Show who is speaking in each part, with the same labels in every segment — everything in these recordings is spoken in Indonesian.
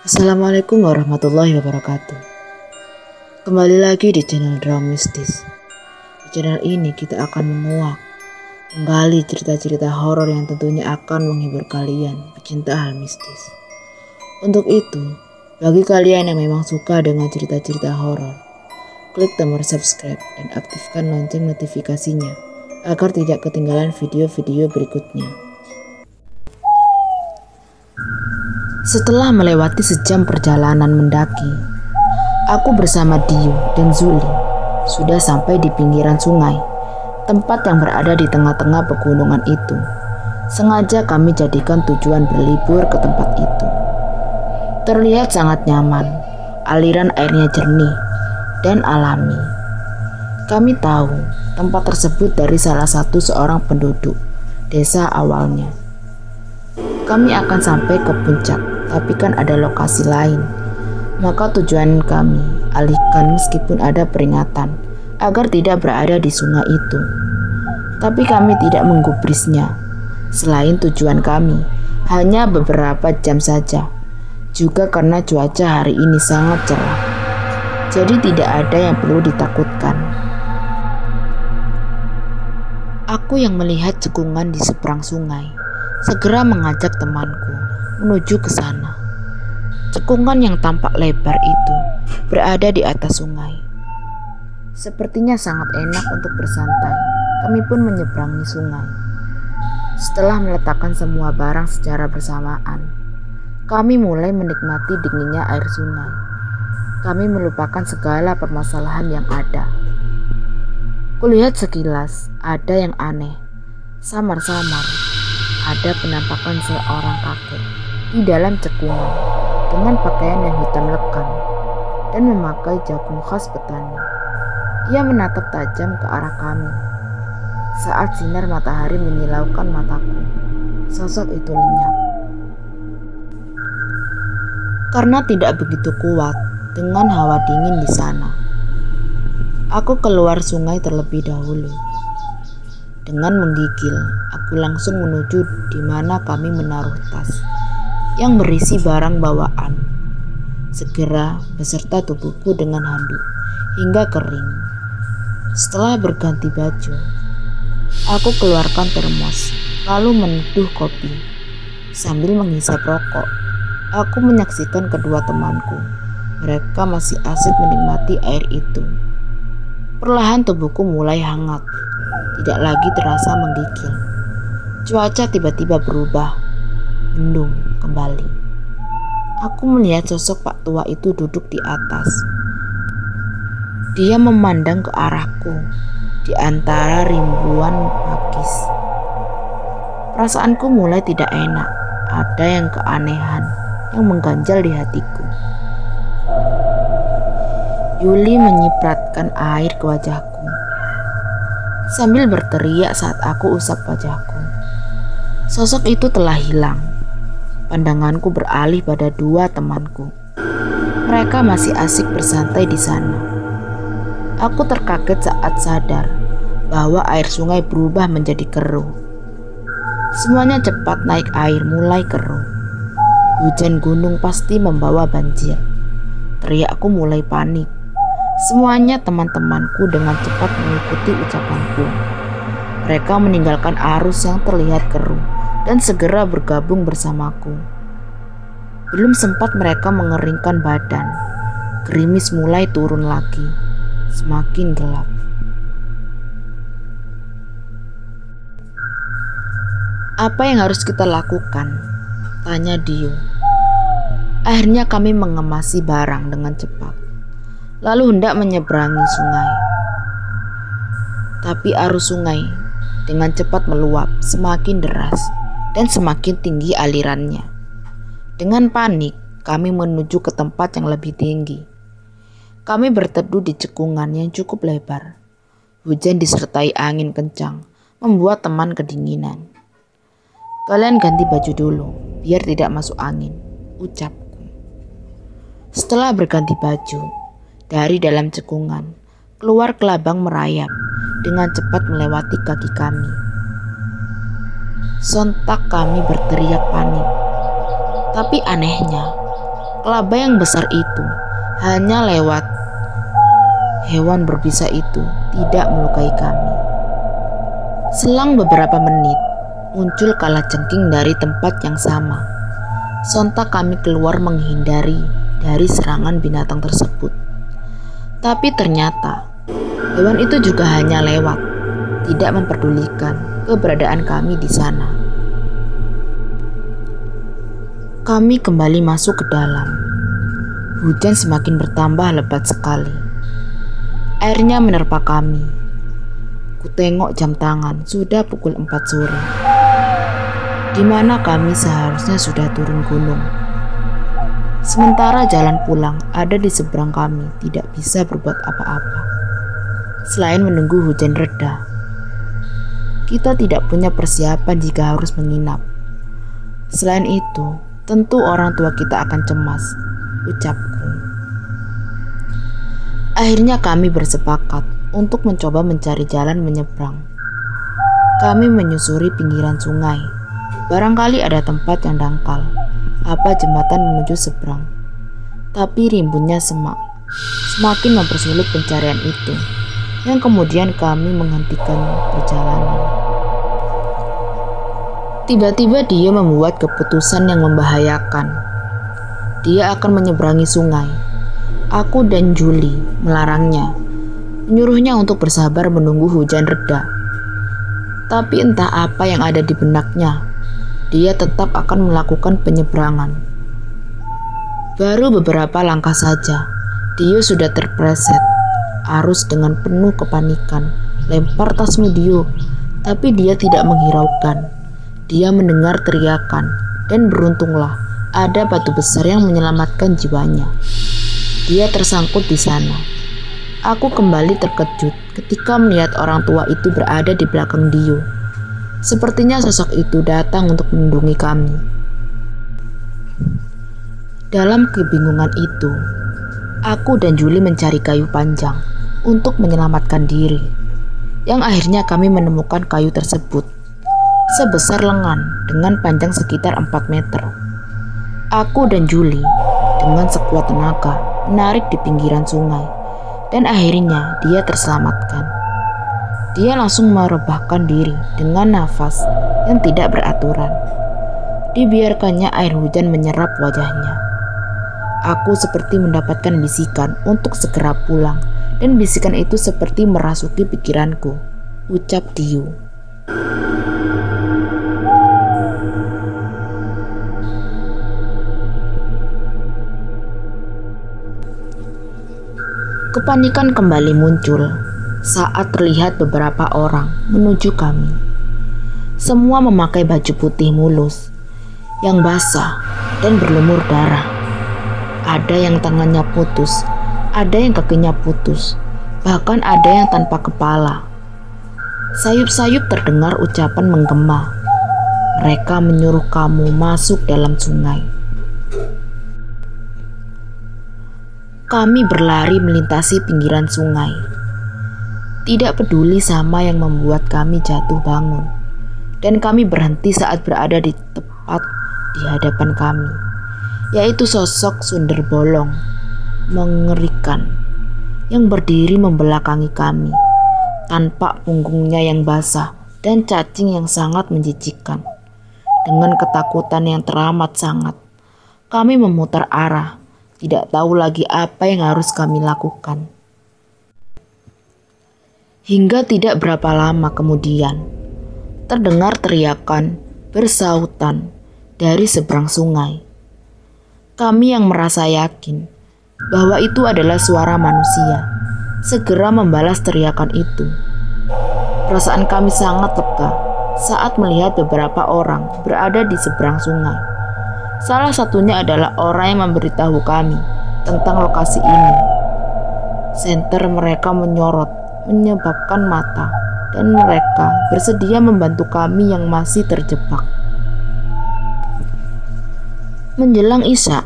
Speaker 1: Assalamualaikum warahmatullahi wabarakatuh. Kembali lagi di channel Drama Mistis. Di channel ini kita akan menguak kembali cerita-cerita horor yang tentunya akan menghibur kalian pecinta hal mistis. Untuk itu, bagi kalian yang memang suka dengan cerita-cerita horor, klik tombol subscribe dan aktifkan lonceng notifikasinya agar tidak ketinggalan video-video berikutnya. Setelah melewati sejam perjalanan mendaki, aku bersama Dio dan Zuli sudah sampai di pinggiran sungai, tempat yang berada di tengah-tengah pegunungan itu. Sengaja kami jadikan tujuan berlibur ke tempat itu. Terlihat sangat nyaman, aliran airnya jernih dan alami. Kami tahu tempat tersebut dari salah satu seorang penduduk desa awalnya. Kami akan sampai ke puncak, tapi kan ada lokasi lain. Maka tujuan kami alihkan meskipun ada peringatan agar tidak berada di sungai itu. Tapi kami tidak menggubrisnya. Selain tujuan kami hanya beberapa jam saja. Juga karena cuaca hari ini sangat cerah. Jadi tidak ada yang perlu ditakutkan. Aku yang melihat cekungan di seberang sungai segera mengajak temanku menuju ke sana. Cekungan yang tampak lebar itu berada di atas sungai. Sepertinya sangat enak untuk bersantai. Kami pun menyeberangi sungai. Setelah meletakkan semua barang secara bersamaan, kami mulai menikmati dinginnya air sungai. Kami melupakan segala permasalahan yang ada. Kulihat sekilas ada yang aneh. Samar-samar ada penampakan seorang kakek di dalam cekungan dengan pakaian yang hitam lekam dan memakai jagung khas petani. Ia menatap tajam ke arah kami. Saat sinar matahari menyilaukan mataku, sosok itu lenyap. Karena tidak begitu kuat dengan hawa dingin di sana, aku keluar sungai terlebih dahulu. Dengan menggigil, aku langsung menuju di mana kami menaruh tas yang berisi barang bawaan. Segera beserta tubuhku dengan handuk hingga kering. Setelah berganti baju, aku keluarkan termos lalu meneduh kopi. Sambil menghisap rokok, aku menyaksikan kedua temanku. Mereka masih asik menikmati air itu. Perlahan tubuhku mulai hangat. Tidak lagi terasa menggigil. Cuaca tiba-tiba berubah, mendung kembali. Aku melihat sosok Pak Tua itu duduk di atas. Dia memandang ke arahku di antara ribuan pakis. Perasaanku mulai tidak enak. Ada yang keanehan yang mengganjal di hatiku. Yuli menyipratkan air ke wajahku sambil berteriak saat aku usap wajahku. Sosok itu telah hilang. Pandanganku beralih pada dua temanku. Mereka masih asik bersantai di sana. Aku terkaget saat sadar bahwa air sungai berubah menjadi keruh. Semuanya cepat naik air mulai keruh. Hujan gunung pasti membawa banjir. Teriakku mulai panik. Semuanya teman-temanku dengan cepat mengikuti ucapanku. Mereka meninggalkan arus yang terlihat keruh dan segera bergabung bersamaku. Belum sempat mereka mengeringkan badan, gerimis mulai turun lagi, semakin gelap. Apa yang harus kita lakukan? Tanya Dio. Akhirnya kami mengemasi barang dengan cepat, lalu hendak menyeberangi sungai. Tapi arus sungai dengan cepat meluap semakin deras dan semakin tinggi alirannya. Dengan panik, kami menuju ke tempat yang lebih tinggi. Kami berteduh di cekungan yang cukup lebar. Hujan disertai angin kencang membuat teman kedinginan. Kalian ganti baju dulu, biar tidak masuk angin, ucapku. Setelah berganti baju, dari dalam cekungan, keluar kelabang merayap dengan cepat melewati kaki kami. Sontak kami berteriak panik. Tapi anehnya, Kelabah yang besar itu hanya lewat. Hewan berbisa itu tidak melukai kami. Selang beberapa menit, muncul kalajengking dari tempat yang sama. Sontak kami keluar menghindari dari serangan binatang tersebut. Tapi ternyata hewan itu juga hanya lewat, tidak memperdulikan keberadaan kami di sana. Kami kembali masuk ke dalam. Hujan semakin bertambah lebat sekali. Airnya menerpa kami. Kutengok jam tangan, sudah pukul 4 sore. Di mana kami seharusnya sudah turun gunung. Sementara jalan pulang ada di seberang kami, tidak bisa berbuat apa-apa selain menunggu hujan reda. Kita tidak punya persiapan jika harus menginap. Selain itu, tentu orang tua kita akan cemas, ucapku. Akhirnya kami bersepakat untuk mencoba mencari jalan menyeberang. Kami menyusuri pinggiran sungai. Barangkali ada tempat yang dangkal, apa jembatan menuju seberang. Tapi rimbunnya semak semakin mempersulit pencarian itu, yang kemudian kami menghentikan perjalanan. Tiba-tiba dia membuat keputusan yang membahayakan. Dia akan menyeberangi sungai. Aku dan Julie melarangnya, menyuruhnya untuk bersabar menunggu hujan reda. Tapi entah apa yang ada di benaknya, dia tetap akan melakukan penyeberangan. Baru beberapa langkah saja, dia sudah terpleset. Arus dengan penuh kepanikan, lempar tasmu Dio, tapi dia tidak menghiraukan. Dia mendengar teriakan, dan beruntunglah ada batu besar yang menyelamatkan jiwanya. Dia tersangkut di sana. Aku kembali terkejut ketika melihat orang tua itu berada di belakang Dio. Sepertinya sosok itu datang untuk melindungi kami. Dalam kebingungan itu, aku dan Julie mencari kayu panjang untuk menyelamatkan diri. Yang akhirnya kami menemukan kayu tersebut, sebesar lengan dengan panjang sekitar 4 meter. Aku dan Julie dengan sekuat tenaga menarik di pinggiran sungai, dan akhirnya dia terselamatkan. Dia langsung merebahkan diri dengan nafas yang tidak beraturan. Dibiarkannya air hujan menyerap wajahnya. Aku seperti mendapatkan bisikan untuk segera pulang, dan bisikan itu seperti merasuki pikiranku, ucap Dio. Kepanikan kembali muncul saat terlihat beberapa orang menuju kami. Semua memakai baju putih mulus yang basah dan berlumur darah. Ada yang tangannya putus, ada yang kakinya putus, bahkan ada yang tanpa kepala. Sayup-sayup terdengar ucapan menggema. Mereka menyuruh kamu masuk dalam sungai. Kami berlari melintasi pinggiran sungai. Tidak peduli sama yang membuat kami jatuh bangun, dan kami berhenti saat berada di tepat di hadapan kami, yaitu sosok sundel bolong mengerikan yang berdiri membelakangi kami, tanpa punggungnya yang basah dan cacing yang sangat menjijikkan. Dengan ketakutan yang teramat sangat, kami memutar arah, tidak tahu lagi apa yang harus kami lakukan. Hingga tidak berapa lama kemudian, terdengar teriakan bersautan dari seberang sungai. Kami yang merasa yakin bahwa itu adalah suara manusia, segera membalas teriakan itu. Perasaan kami sangat lega saat melihat beberapa orang berada di seberang sungai. Salah satunya adalah orang yang memberitahu kami tentang lokasi ini. Senter mereka menyorot, menyebabkan mata, dan mereka bersedia membantu kami yang masih terjebak. Menjelang Isya,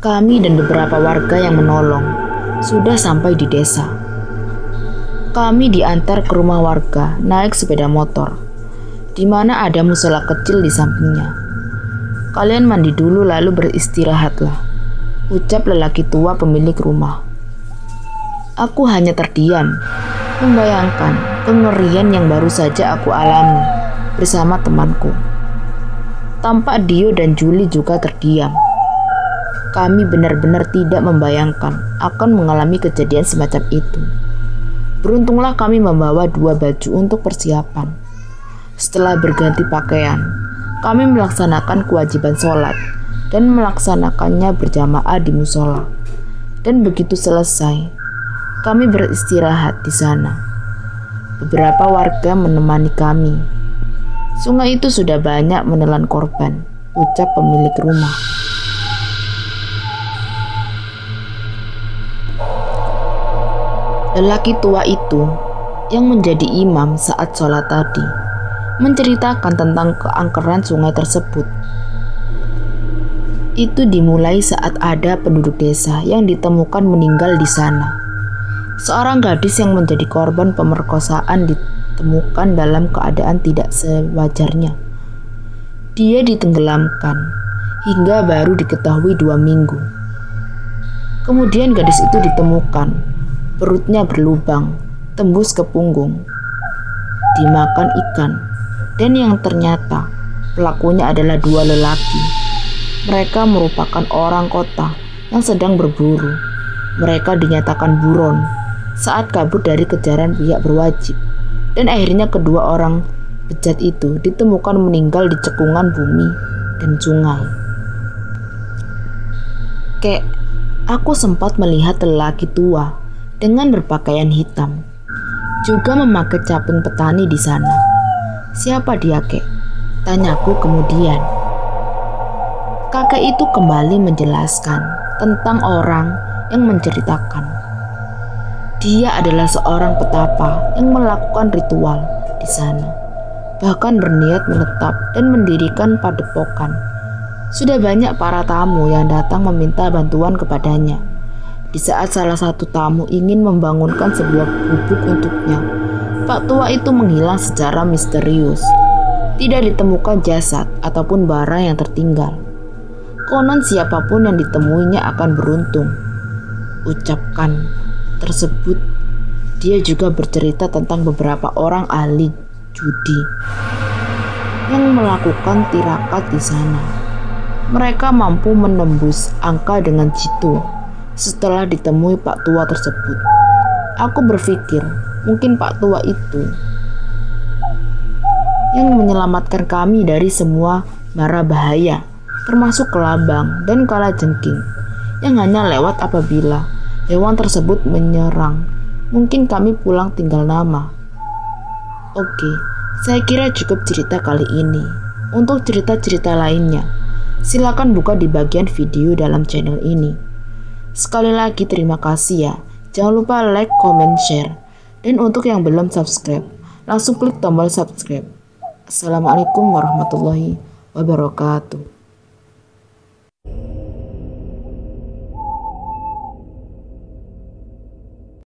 Speaker 1: kami dan beberapa warga yang menolong sudah sampai di desa. Kami diantar ke rumah warga naik sepeda motor, di mana ada musola kecil di sampingnya. Kalian mandi dulu lalu beristirahatlah. ucap lelaki tua pemilik rumah. Aku hanya terdiam, membayangkan kengerian yang baru saja aku alami bersama temanku. Tampak Dio dan Julie juga terdiam. Kami benar-benar tidak membayangkan akan mengalami kejadian semacam itu. Beruntunglah kami membawa 2 baju untuk persiapan. Setelah berganti pakaian, kami melaksanakan kewajiban sholat dan melaksanakannya berjamaah di musola. Dan begitu selesai, kami beristirahat di sana. Beberapa warga menemani kami. Sungai itu sudah banyak menelan korban, ucap pemilik rumah. Lelaki tua itu yang menjadi imam saat sholat tadi menceritakan tentang keangkeran sungai tersebut. Itu dimulai saat ada penduduk desa yang ditemukan meninggal di sana. Seorang gadis yang menjadi korban pemerkosaan ditemukan dalam keadaan tidak sewajarnya. Dia ditenggelamkan hingga baru diketahui 2 minggu. Kemudian gadis itu ditemukan. Perutnya berlubang, tembus ke punggung, dimakan ikan, dan yang ternyata pelakunya adalah 2 lelaki. Mereka merupakan orang kota yang sedang berburu. Mereka dinyatakan buron saat kabur dari kejaran pihak berwajib, dan akhirnya kedua orang bejat itu ditemukan meninggal di cekungan bumi dan sungai. Aku sempat melihat lelaki tua dengan berpakaian hitam, juga memakai caping petani di sana. Siapa dia, Kek? Tanyaku kemudian. Kakek itu kembali menjelaskan tentang orang yang menceritakan. Dia adalah seorang petapa yang melakukan ritual di sana, bahkan berniat menetap dan mendirikan padepokan. Sudah banyak para tamu yang datang meminta bantuan kepadanya. Di saat salah satu tamu ingin membangunkan sebuah gubuk untuknya, Pak tua itu menghilang secara misterius. Tidak ditemukan jasad ataupun barang yang tertinggal. Konon siapapun yang ditemuinya akan beruntung. Ucapkan tersebut, dia juga bercerita tentang beberapa orang ahli judi yang melakukan tirakat di sana. Mereka mampu menembus angka dengan jitu. Setelah ditemui Pak tua tersebut, aku berpikir mungkin Pak tua itu yang menyelamatkan kami dari semua mara bahaya, termasuk kelabang dan kalajengking yang hanya lewat apabila hewan tersebut menyerang. Mungkin kami pulang tinggal nama. Oke, saya kira cukup cerita kali ini. Untuk cerita-cerita lainnya, silakan buka di bagian video dalam channel ini. Sekali lagi terima kasih ya. Jangan lupa like, comment, share. Dan untuk yang belum subscribe, langsung klik tombol subscribe. Assalamualaikum warahmatullahi wabarakatuh.